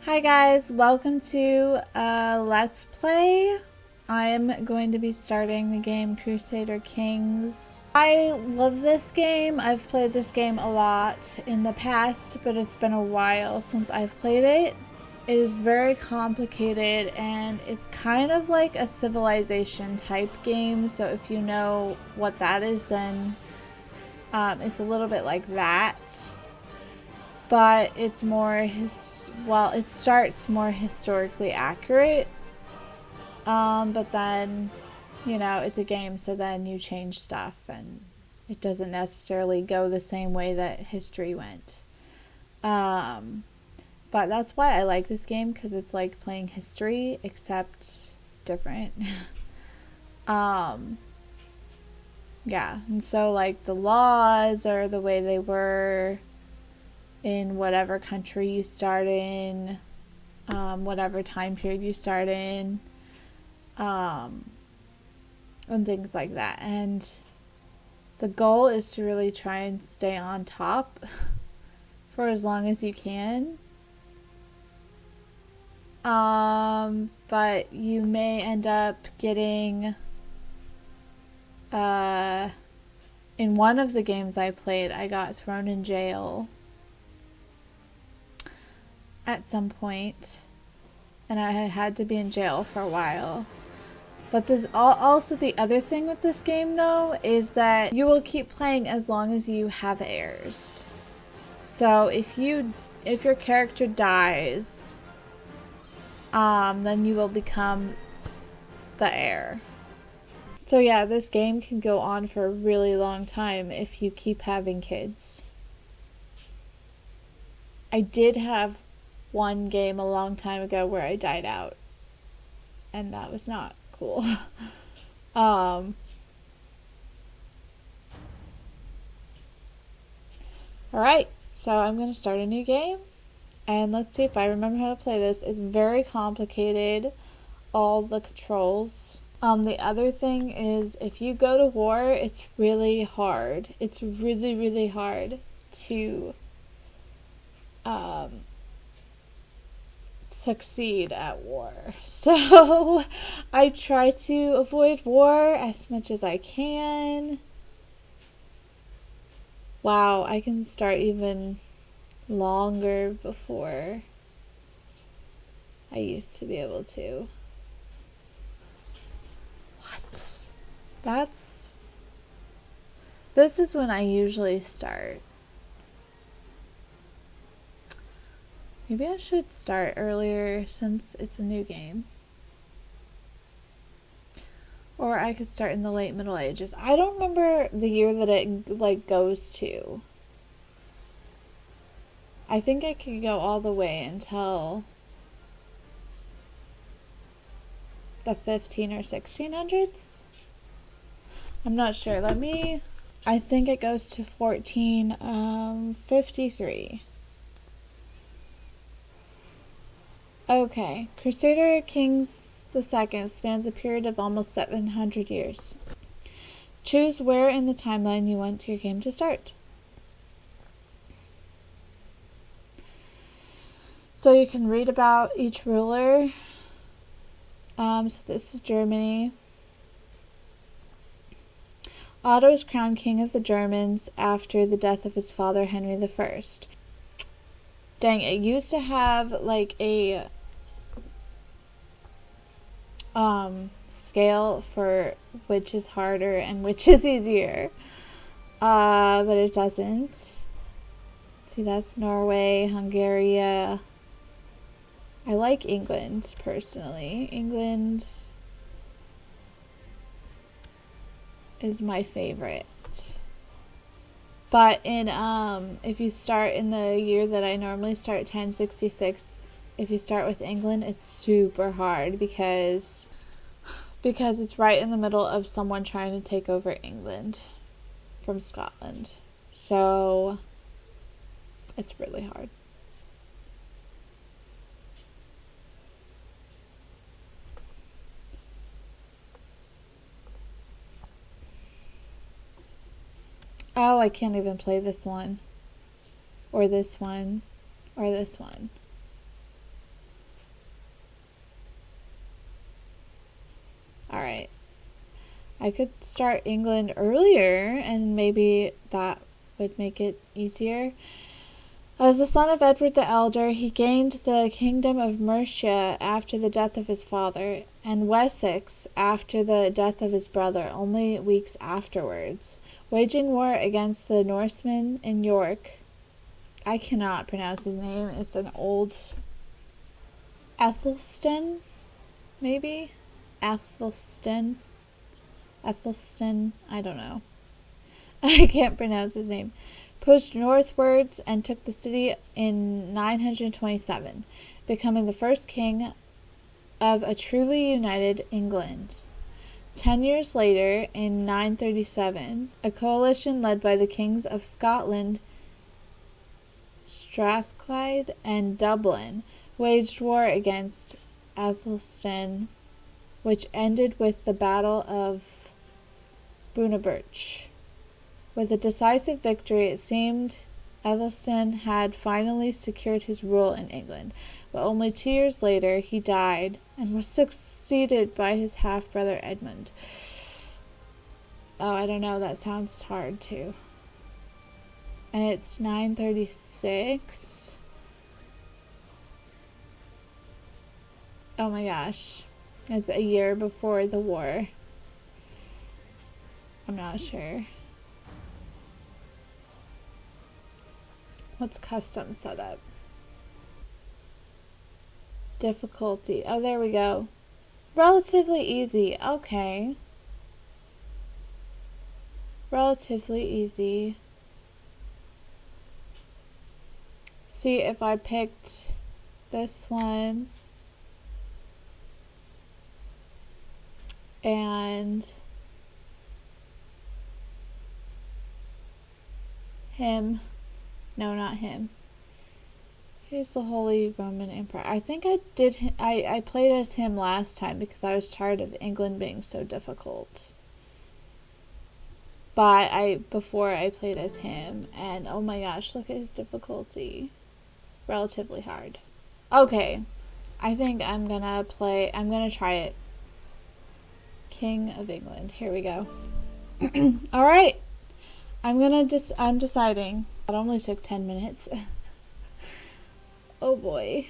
Hi guys, welcome to Let's Play. I'm going to be starting the game Crusader Kings. I love this game. I've played this game a lot in the past, but it's been a while since I've played it. It is very complicated and it's kind of like a civilization type game, so if you know what that is, then it's a little bit like that. But it's more it starts more historically accurate. But then, it's a game, so then you change stuff and it doesn't necessarily go the same way that history went. But that's why I like this game, because it's like playing history except different. Yeah, and so like the laws are the way they were in whatever country you start in, whatever time period you start in, and things like that. And the goal is to really try and stay on top for as long as you can. But you may end up getting, in one of the games I played, I got thrown in jail at some point, and I had to be in jail for a while. But also the other thing with this game, though, is that you will keep playing as long as you have heirs. So if your character dies, then you will become the heir. So yeah, this game can go on for a really long time if you keep having kids. I did have one game a long time ago where I died out, and that was not cool. Alright, so I'm going to start a new game, and let's see if I remember how to play this. It's very complicated, all the controls. The other thing is, if you go to war, it's really hard. It's really, really hard to succeed at war. So I try to avoid war as much as I can. Wow, I can start even longer before I used to be able to. What? This is when I usually start. Maybe I should start earlier since it's a new game. Or I could start in the late Middle Ages. I don't remember the year that it goes to. I think I could go all the way until the 15 or 1600s. I'm not sure. I think it goes to 1453. Okay, Crusader Kings II spans a period of almost 700 years. Choose where in the timeline you want your game to start. So you can read about each ruler. So this is Germany. Otto was crowned king of the Germans after the death of his father, Henry I. Dang, it used to have like a scale for which is harder and which is easier, but it doesn't. See, that's Norway, Hungary. I like England personally. England is my favorite. But if you start in the year that I normally start, 1066, if you start with England, it's super hard because it's right in the middle of someone trying to take over England from Scotland. So it's really hard. Oh, I can't even play this one. Or this one. Or this one. I could start England earlier and maybe that would make it easier. As the son of Edward the Elder, he gained the kingdom of Mercia after the death of his father, and Wessex after the death of his brother only weeks afterwards, waging war against the Norsemen in York. I cannot pronounce his name. It's an old Ethelstan, maybe? Ethelstan, I don't know. I can't pronounce his name. Pushed northwards and took the city in 927, becoming the first king of a truly united England. 10 years later, in 937, a coalition led by the kings of Scotland, Strathclyde, and Dublin waged war against Athelstan, which ended with the Battle of Bunabirch. With a decisive victory, it seemed Athelstan had finally secured his rule in England, but only 2 years later he died and was succeeded by his half-brother Edmund. Oh, I don't know, that sounds hard too. And it's 936. Oh my gosh. It's a year before the war. I'm not sure. What's custom setup? Difficulty. Oh, there we go. Relatively easy. Okay. Relatively easy. See if I picked this one and him. No, not him. He's the Holy Roman Emperor. I think I did. I played as him last time because I was tired of England being so difficult. But before I played as him, and oh my gosh, look at his difficulty. Relatively hard. Okay, I think I'm gonna try it. King of England. Here we go. All right. I'm deciding. That only took 10 minutes. Oh boy.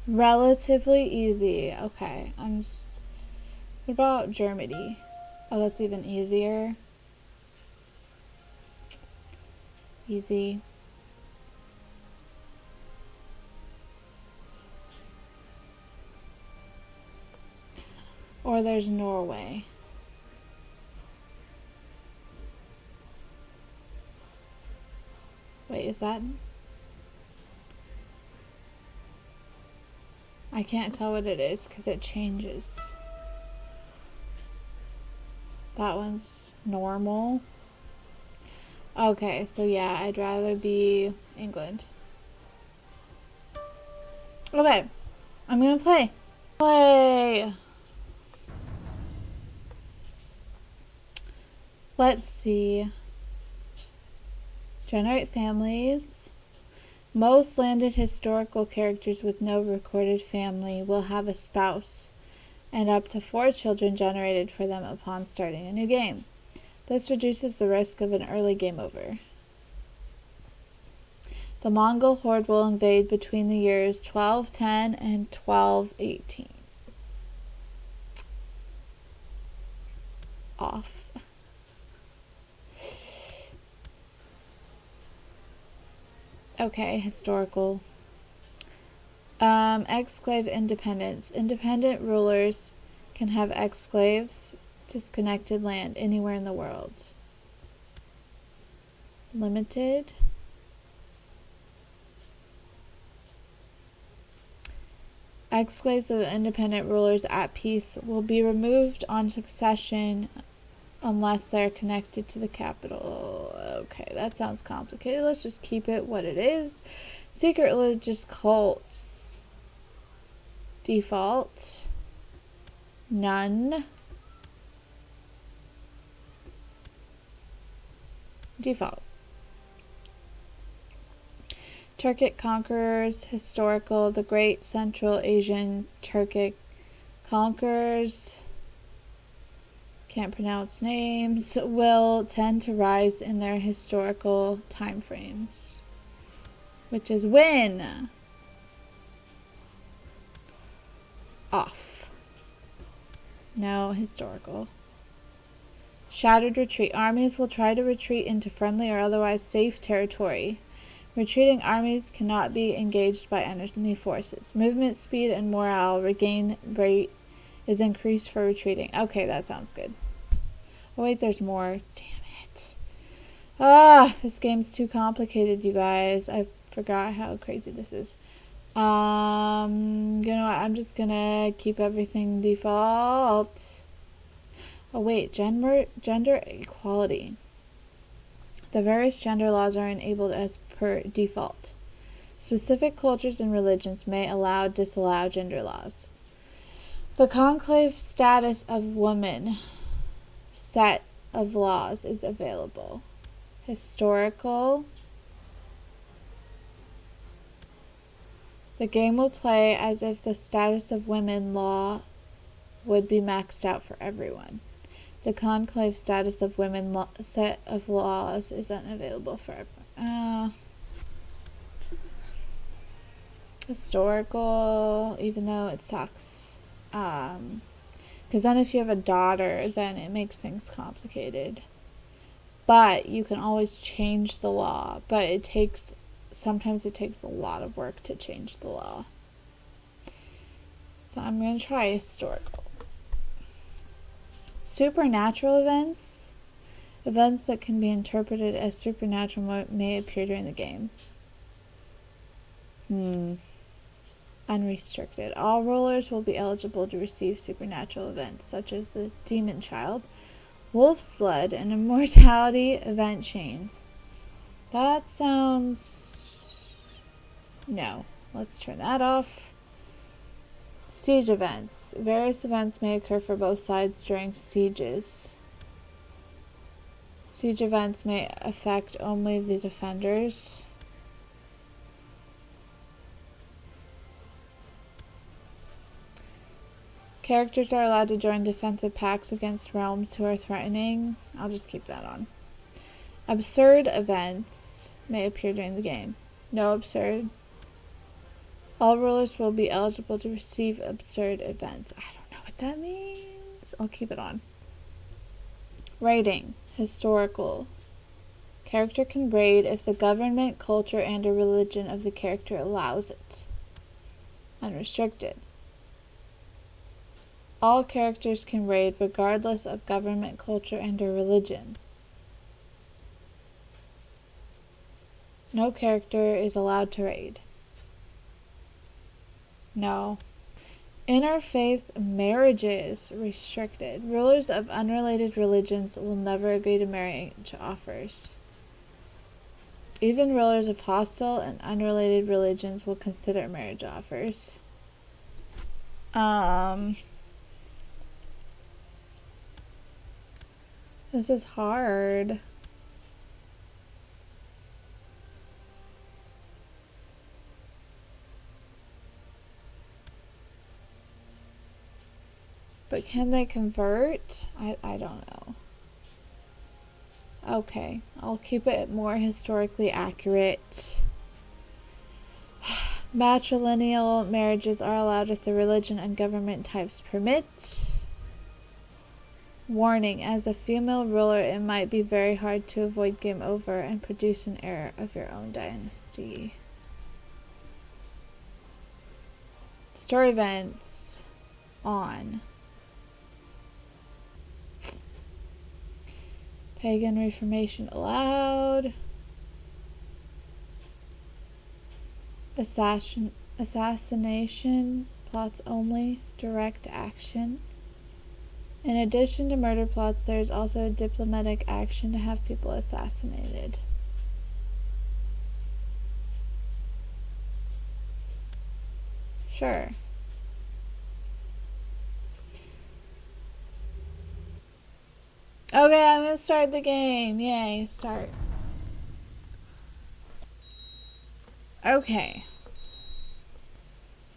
Relatively easy. Okay. What about Germany? Oh, that's even easier. Easy. Or there's Norway. Wait, is that? I can't tell what it is because it changes. That one's normal. Okay, so yeah, I'd rather be England. Okay, I'm gonna play. Let's see. Generate families. Most landed historical characters with no recorded family will have a spouse, and up to 4 children generated for them upon starting a new game. This reduces the risk of an early game over. The Mongol horde will invade between the years 1210 and 1218. Off. Okay, historical. Exclave independence. Independent rulers can have exclaves, disconnected land anywhere in the world. Limited. Exclaves of independent rulers at peace will be removed on succession unless they're connected to the capital. Okay, that sounds complicated. Let's just keep it what it is. Secret religious cults. Default. None. Default. Turkic conquerors. Historical. The Great Central Asian Turkic conquerors can't pronounce names, will tend to rise in their historical time frames, which is win. Off. No, historical. Shattered retreat. Armies will try to retreat into friendly or otherwise safe territory. Retreating armies cannot be engaged by enemy forces. Movement speed and morale regain rate is increased for retreating. Okay, that sounds good. Oh wait, there's more. Damn it. Ah, this game's too complicated, you guys. I forgot how crazy this is. You know what? I'm just gonna keep everything default. Oh wait, gender equality. The various gender laws are enabled as per default. Specific cultures and religions may allow, disallow gender laws. The conclave status of woman set of laws is available. Historical. The game will play as if the status of women law would be maxed out for everyone. The conclave status of women set of laws is unavailable for everyone. Historical, even though it sucks. Because then if you have a daughter, then it makes things complicated. But you can always change the law. But sometimes it takes a lot of work to change the law. So I'm going to try historical. Supernatural events. Events that can be interpreted as supernatural may appear during the game. Unrestricted. All rulers will be eligible to receive supernatural events, such as the Demon Child, Wolf's Blood, and Immortality event chains. That sounds... No. Let's turn that off. Siege events. Various events may occur for both sides during sieges. Siege events may affect only the defenders. Characters are allowed to join defensive pacts against realms who are threatening. I'll just keep that on. Absurd events may appear during the game. No absurd. All rulers will be eligible to receive absurd events. I don't know what that means. I'll keep it on. Raiding. Historical. Character can raid if the government, culture, and or religion of the character allows it. Unrestricted. All characters can raid regardless of government, culture, and or religion. No character is allowed to raid. No. Interfaith marriages restricted. Rulers of unrelated religions will never agree to marriage offers. Even rulers of hostile and unrelated religions will consider marriage offers. This is hard. But can they convert? I don't know. Okay, I'll keep it more historically accurate. Matrilineal marriages are allowed if the religion and government types permit. Warning, as a female ruler, it might be very hard to avoid game over and produce an heir of your own dynasty. Story events on. Pagan Reformation allowed. Assassination plots only. Direct action. In addition to murder plots, there is also a diplomatic action to have people assassinated. Sure. Okay, I'm gonna start the game. Yay, start. Okay.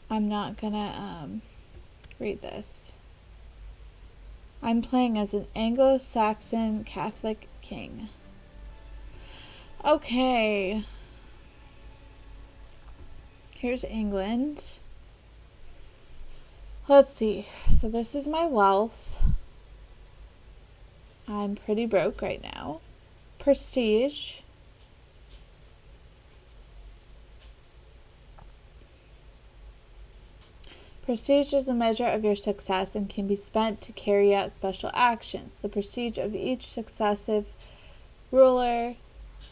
I'm not gonna read this. I'm playing as an Anglo-Saxon Catholic king. Okay. Here's England. Let's see. So this is my wealth. I'm pretty broke right now. Prestige. Prestige is a measure of your success and can be spent to carry out special actions. The prestige of each successive ruler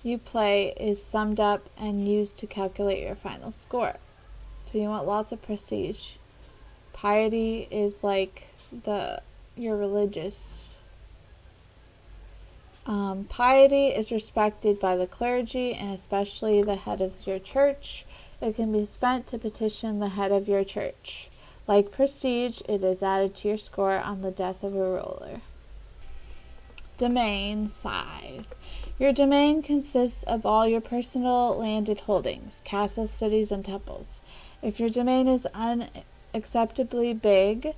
you play is summed up and used to calculate your final score. So you want lots of prestige. Piety is like your religious. Piety is respected by the clergy and especially the head of your church. It can be spent to petition the head of your church. Like prestige, it is added to your score on the death of a ruler. Domain size. Your domain consists of all your personal landed holdings, castles, cities, and temples. If your domain is unacceptably big,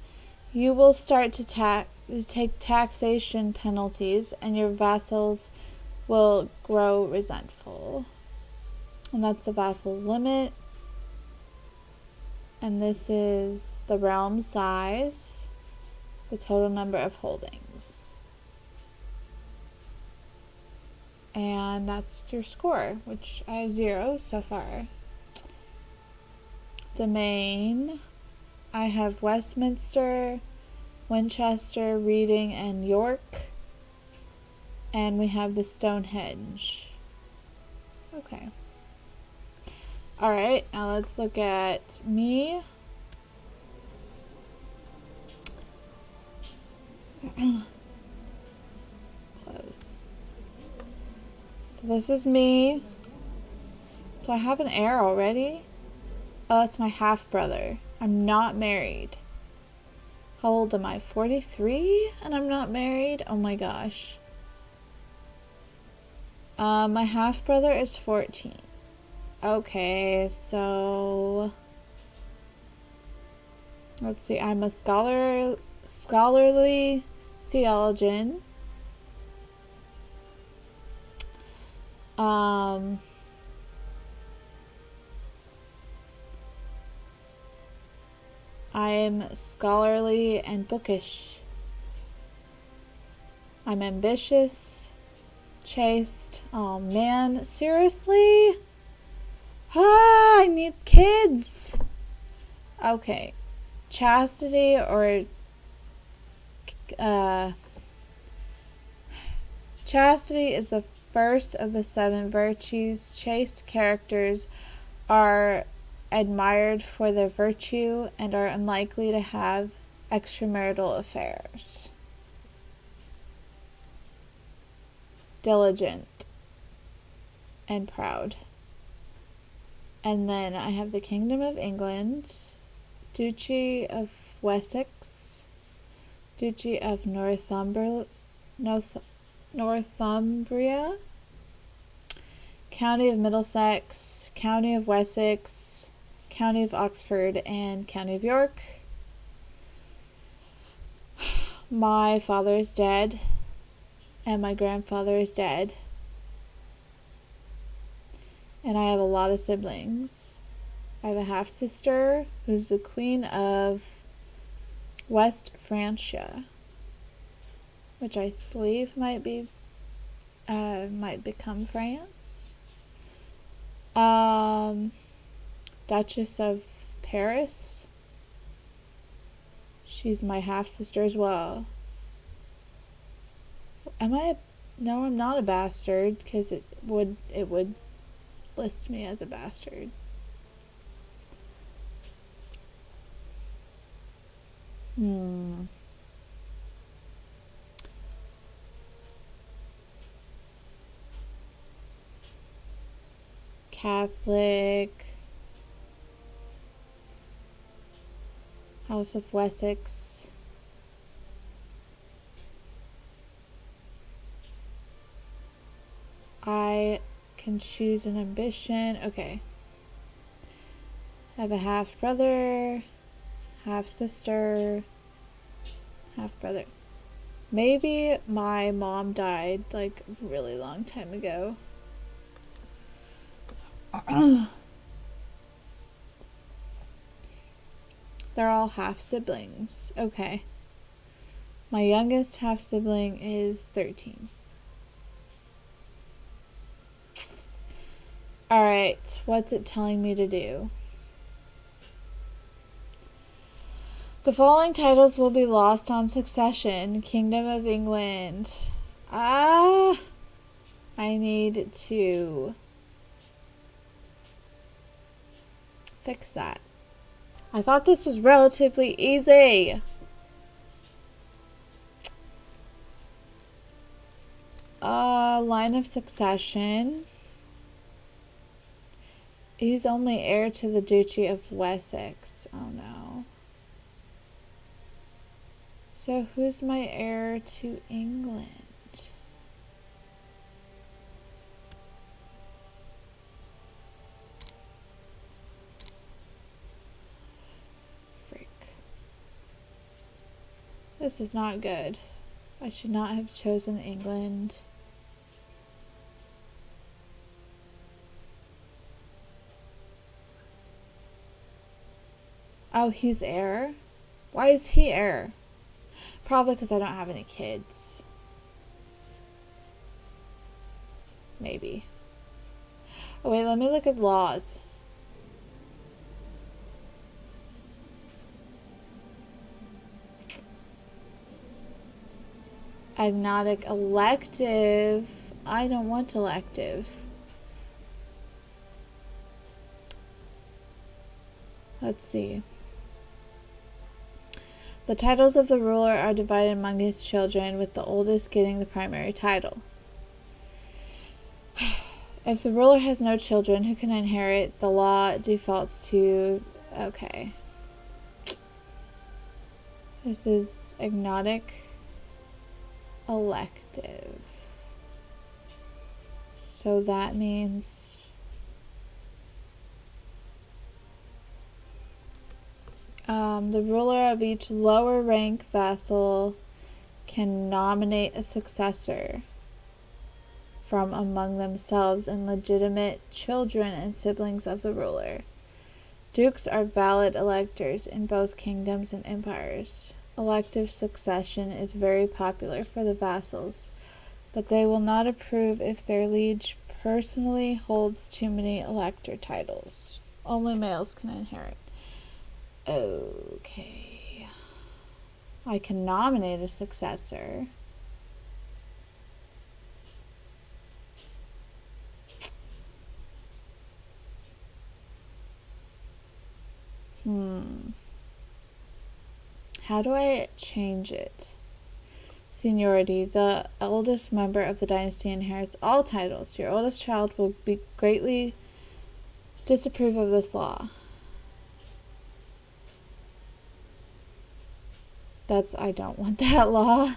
you will start to take taxation penalties, and your vassals will grow resentful. And that's the vassal limit. And this is the realm size, the total number of holdings. And that's your score, which I have 0 so far. Domain. I have Westminster, Winchester, Reading, and York. And we have the Stonehenge. Okay. Alright, now let's look at me. Close. So this is me. Do I have an heir already? Oh, that's my half-brother. I'm not married. How old am I? 43? And I'm not married? Oh my gosh. My half-brother is 14. Okay, so let's see. I'm a scholarly theologian. I'm scholarly and bookish. I'm ambitious, chaste. Oh man, seriously? I need kids. Okay. Chastity or chastity is the first of the 7 virtues. Chaste characters are admired for their virtue and are unlikely to have extramarital affairs. Diligent and proud. And then I have the Kingdom of England, Duchy of Wessex, Duchy of Northumbria, County of Middlesex, County of Wessex, County of Oxford, and County of York. My father is dead, and my grandfather is dead. And I have a lot of siblings. I have a half-sister who's the Queen of West Francia, which I believe might become France. Duchess of Paris. She's my half-sister as well. No, I'm not a bastard, because it would list me as a bastard. Catholic. House of Wessex. I can choose an ambition. Okay. I have a half brother, half sister, half brother. Maybe my mom died like a really long time ago. They're all half siblings. Okay. My youngest half sibling is 13. Alright, what's it telling me to do? The following titles will be lost on succession. Kingdom of England. I need to fix that. I thought this was relatively easy. Line of succession. He's only heir to the Duchy of Wessex. Oh no. So who's my heir to England? Freak. This is not good. I should not have chosen England. Oh, he's heir? Why is he heir? Probably because I don't have any kids. Maybe. Oh wait, let me look at laws. Agnostic elective. I don't want elective. Let's see. The titles of the ruler are divided among his children, with the oldest getting the primary title. If the ruler has no children who can inherit, the law defaults to... Okay. This is agnostic elective. So that means... the ruler of each lower rank vassal can nominate a successor from among themselves and legitimate children and siblings of the ruler. Dukes are valid electors in both kingdoms and empires. Elective succession is very popular for the vassals, but they will not approve if their liege personally holds too many elector titles. Only males can inherit. Okay. I can nominate a successor. How do I change it? Seniority. The eldest member of the dynasty inherits all titles. Your oldest child will be greatly disapprove of this law. I don't want that law.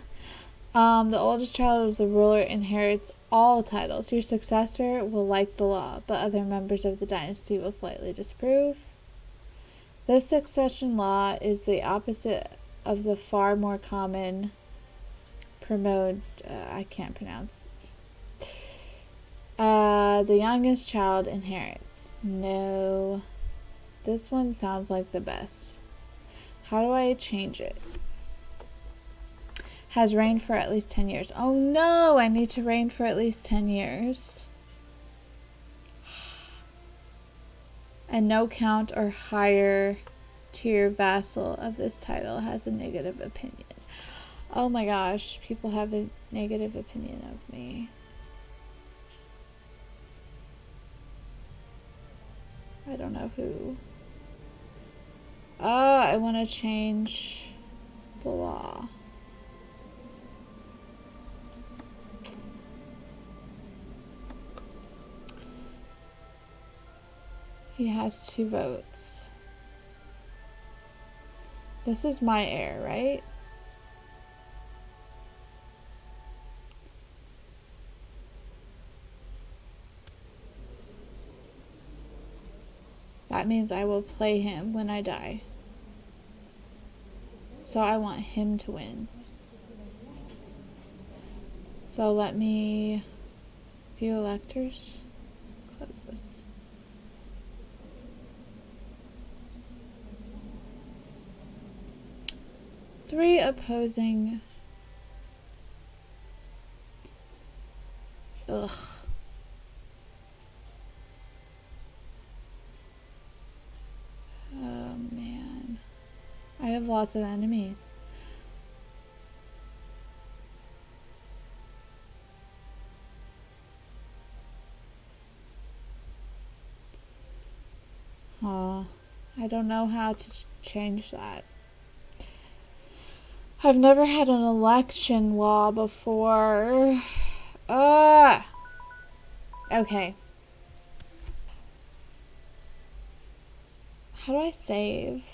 The oldest child of the ruler inherits all titles. Your successor will like the law, but other members of the dynasty will slightly disapprove. This succession law is the opposite of the far more common I can't pronounce. The youngest child inherits. No. This one sounds like the best. How do I change it? Has reigned for at least 10 years. Oh no, I need to reign for at least 10 years. And no count or higher tier vassal of this title has a negative opinion. Oh my gosh, people have a negative opinion of me. I don't know who. I want to change the law. He has 2 votes. This is my heir, right? That means I will play him when I die. So I want him to win. So let me view electors. Close this. Three opposing. Ugh. Oh man. I have lots of enemies. Oh, I don't know how to change that. I've never had an election law before. Okay. How do I save?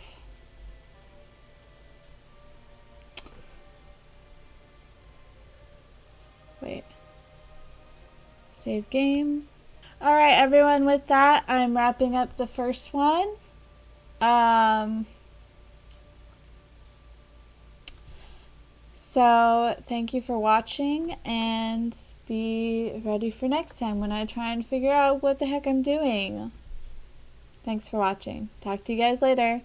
Wait. Save game. Alright, everyone, with that, I'm wrapping up the first one. So, thank you for watching, and be ready for next time when I try and figure out what the heck I'm doing. Thanks for watching. Talk to you guys later.